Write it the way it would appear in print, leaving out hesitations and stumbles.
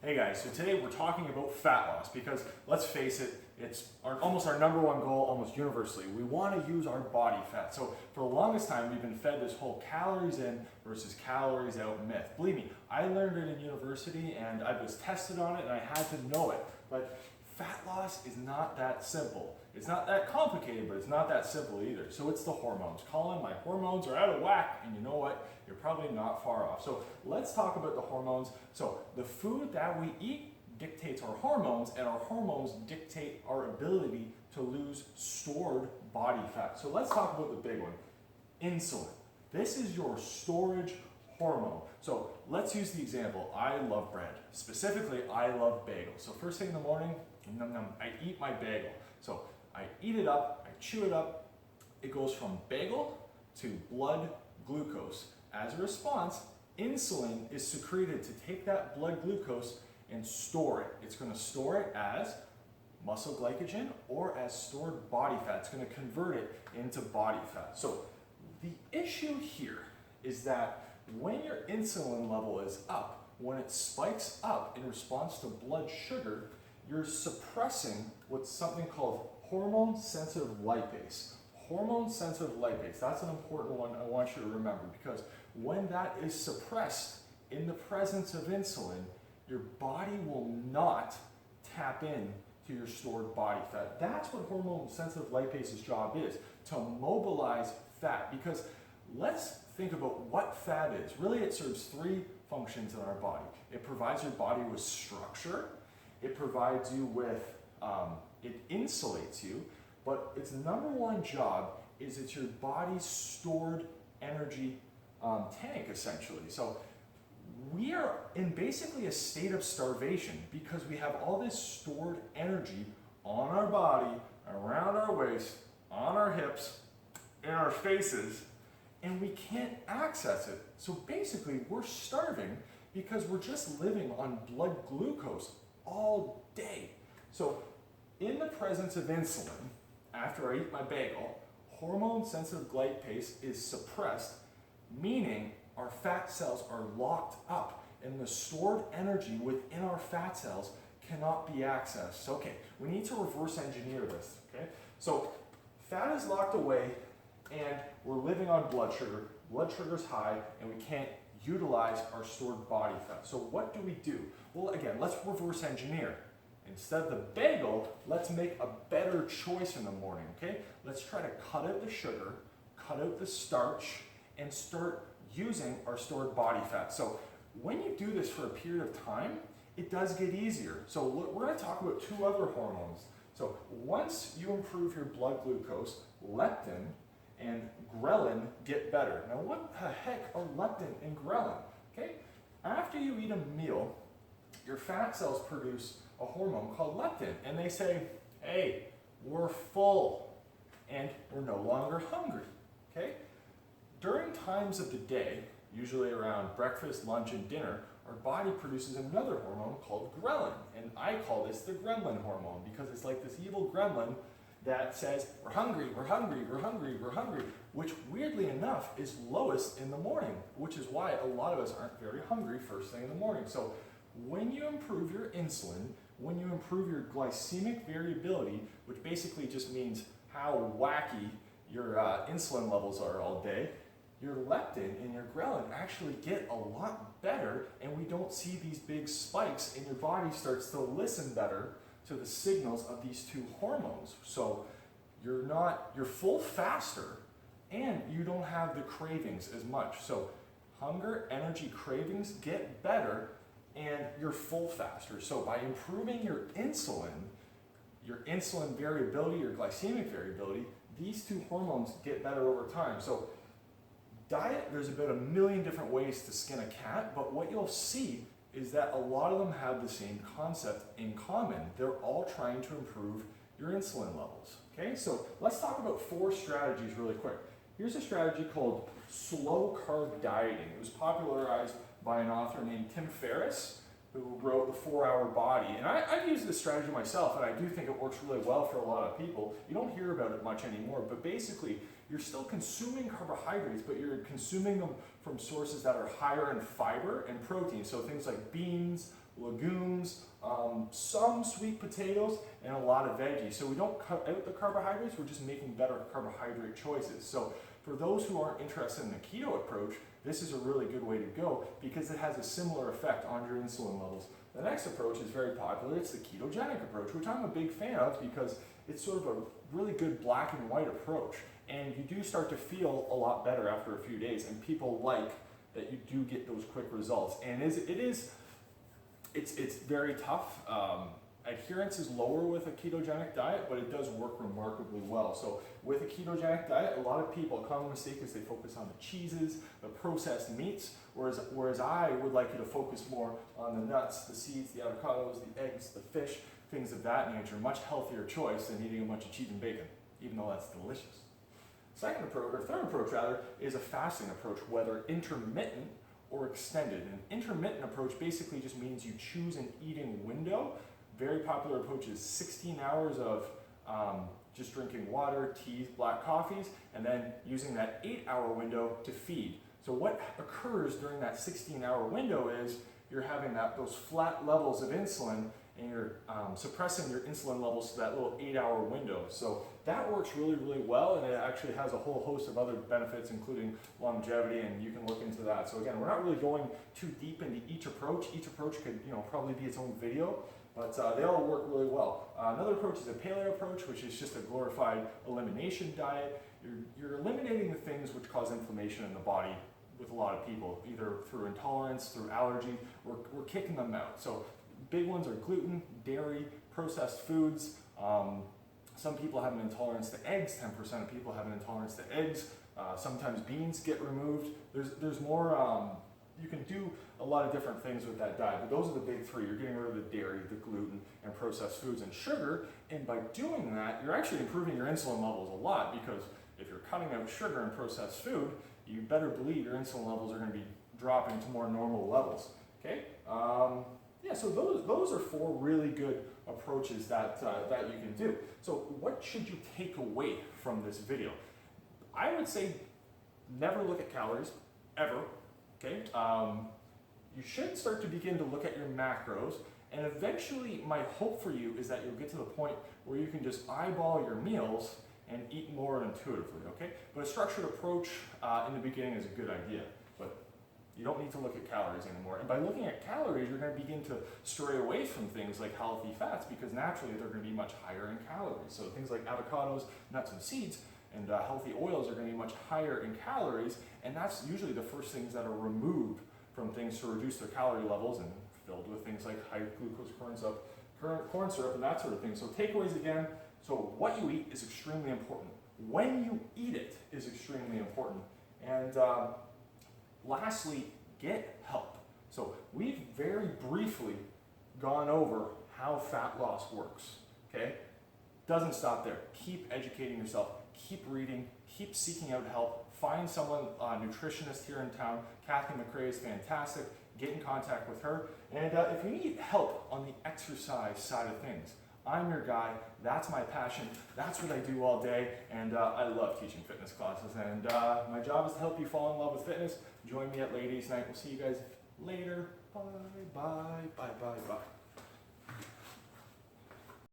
Hey guys, so today we're talking about fat loss because let's face it, it's almost our number one goal almost universally. We want to use our body fat. So for the longest time we've been fed this whole calories in versus calories out myth. Believe me, I learned it in university and I was tested on it and I had to know it. But fat loss is not that simple. It's not that complicated, but it's not that simple either. So it's the hormones. Colin, my hormones are out of whack, and you know what? You're probably not far off. So let's talk about the hormones. So the food that we eat dictates our hormones, and our hormones dictate our ability to lose stored body fat. So let's talk about the big one, insulin. This is your storage hormone. So let's use the example. I love bread. Specifically, I love bagels. So first thing in the morning, I eat my bagel. So I eat it up, I chew it up, it goes from bagel to blood glucose. As a response, insulin is secreted to take that blood glucose and store it. It's going to store it as muscle glycogen or as stored body fat. It's going to convert it into body fat. So the issue here is that when your insulin level is up, when it spikes up in response to blood sugar, you're suppressing what's something called hormone-sensitive lipase. Hormone-sensitive lipase, that's an important one I want you to remember, because when that is suppressed in the presence of insulin, your body will not tap in to your stored body fat. That's what hormone-sensitive lipase's job is, to mobilize fat. Because let's think about what fat is. Really, it serves three functions in our body. It provides your body with structure, it provides you with, it insulates you, but its number one job is it's your body's stored energy tank, essentially. So we are in basically a state of starvation because we have all this stored energy on our body, around our waist, on our hips, in our faces, and we can't access it. So basically, we're starving because we're just living on blood glucose all day. So in the presence of insulin, after I eat my bagel, hormone-sensitive lipase is suppressed, meaning our fat cells are locked up and the stored energy within our fat cells cannot be accessed. Okay, we need to reverse engineer this, okay? So fat is locked away and we're living on blood sugar. Blood sugar's high and we can't utilize our stored body fat. So what do? Well, again, let's reverse engineer. Instead of the bagel, let's make a better choice in the morning, okay? Let's try to cut out the sugar, cut out the starch, and start using our stored body fat. So when you do this for a period of time, it does get easier. So we're going to talk about two other hormones. So once you improve your blood glucose, leptin and ghrelin get better. Now what the heck are leptin and ghrelin? Okay? After you eat a meal, your fat cells produce a hormone called leptin, and they say, hey, we're full and we're no longer hungry. Okay? During times of the day, usually around breakfast, lunch, and dinner, our body produces another hormone called ghrelin, and I call this the gremlin hormone because it's like this evil gremlin that says, we're hungry, we're hungry, we're hungry, we're hungry, which weirdly enough is lowest in the morning, which is why a lot of us aren't very hungry first thing in the morning. So when you improve your insulin, when you improve your glycemic variability, which basically just means how wacky your insulin levels are all day, your leptin and your ghrelin actually get a lot better, and we don't see these big spikes, and your body starts to listen better to the signals of these two hormones. So you're full faster, and you don't have the cravings as much. So hunger, energy, cravings get better, and you're full faster. So by improving your insulin variability, your glycemic variability, these two hormones get better over time. So diet, there's about a million different ways to skin a cat, but what you'll see is that a lot of them have the same concept in common. They're all trying to improve your insulin levels. Okay, so let's talk about 4 strategies really quick. Here's a strategy called slow carb dieting. It was popularized by an author named Tim Ferriss, who wrote The 4-Hour Body. And I've used this strategy myself, and I do think it works really well for a lot of people. You don't hear about it much anymore, but basically, you're still consuming carbohydrates, but you're consuming them from sources that are higher in fiber and protein. So things like beans, legumes, some sweet potatoes, and a lot of veggies. So we don't cut out the carbohydrates, we're just making better carbohydrate choices. So for those who aren't interested in the keto approach, this is a really good way to go because it has a similar effect on your insulin levels. The next approach is very popular. It's the ketogenic approach, which I'm a big fan of because it's sort of a really good black and white approach. And you do start to feel a lot better after a few days, and people like that you do get those quick results. And it's very tough. Adherence is lower with a ketogenic diet, but it does work remarkably well. So with a ketogenic diet, a lot of people, a common mistake is they focus on the cheeses, the processed meats, whereas I would like you to focus more on the nuts, the seeds, the avocados, the eggs, the fish, things of that nature. Much healthier choice than eating a bunch of cheese and bacon, even though that's delicious. Third approach rather, is a fasting approach, whether intermittent or extended. An intermittent approach basically just means you choose an eating window. Very popular approach is 16 hours of just drinking water, teas, black coffees, and then using that 8-hour window to feed. So what occurs during that 16-hour window is you're having those flat levels of insulin, and you're suppressing your insulin levels to that little 8-hour window. So that works really, really well, and it actually has a whole host of other benefits, including longevity, and you can look into that. So again, we're not really going too deep into each approach. Each approach could, probably be its own video, but they all work really well. Another approach is a paleo approach, which is just a glorified elimination diet. You're eliminating the things which cause inflammation in the body with a lot of people, either through intolerance, through allergy. We're kicking them out. So big ones are gluten, dairy, processed foods. Some people have an intolerance to eggs. 10% of people have an intolerance to eggs. Sometimes beans get removed. There's more. You can do a lot of different things with that diet, but those are the big three. You're getting rid of the dairy, the gluten, and processed foods and sugar, and by doing that, you're actually improving your insulin levels a lot, because if you're cutting out sugar and processed food, you better believe your insulin levels are going to be dropping to more normal levels. Okay? So those are 4 really good approaches that you can do. So what should you take away from this video? I would say never look at calories, ever. Okay? You should start to begin to look at your macros, and eventually my hope for you is that you'll get to the point where you can just eyeball your meals and eat more intuitively, okay? But a structured approach in the beginning is a good idea, but you don't need to look at calories anymore. And by looking at calories, you're going to begin to stray away from things like healthy fats, because naturally they're going to be much higher in calories. So things like avocados, nuts, and seeds, and healthy oils are going to be much higher in calories, and that's usually the first things that are removed from things to reduce their calorie levels, and filled with things like high glucose corn syrup and that sort of thing. So takeaways again, so what you eat is extremely important. When you eat it is extremely important. And lastly, get help. So we've very briefly gone over how fat loss works, okay? Doesn't stop there. Keep educating yourself, keep reading, keep seeking out help. Find someone, a nutritionist here in town. Kathy McRae is fantastic. Get in contact with her. And if you need help on the exercise side of things, I'm your guy. That's my passion. That's what I do all day. And I love teaching fitness classes. And my job is to help you fall in love with fitness. Join me at Ladies Night. We'll see you guys later. Bye, bye, bye, bye, bye.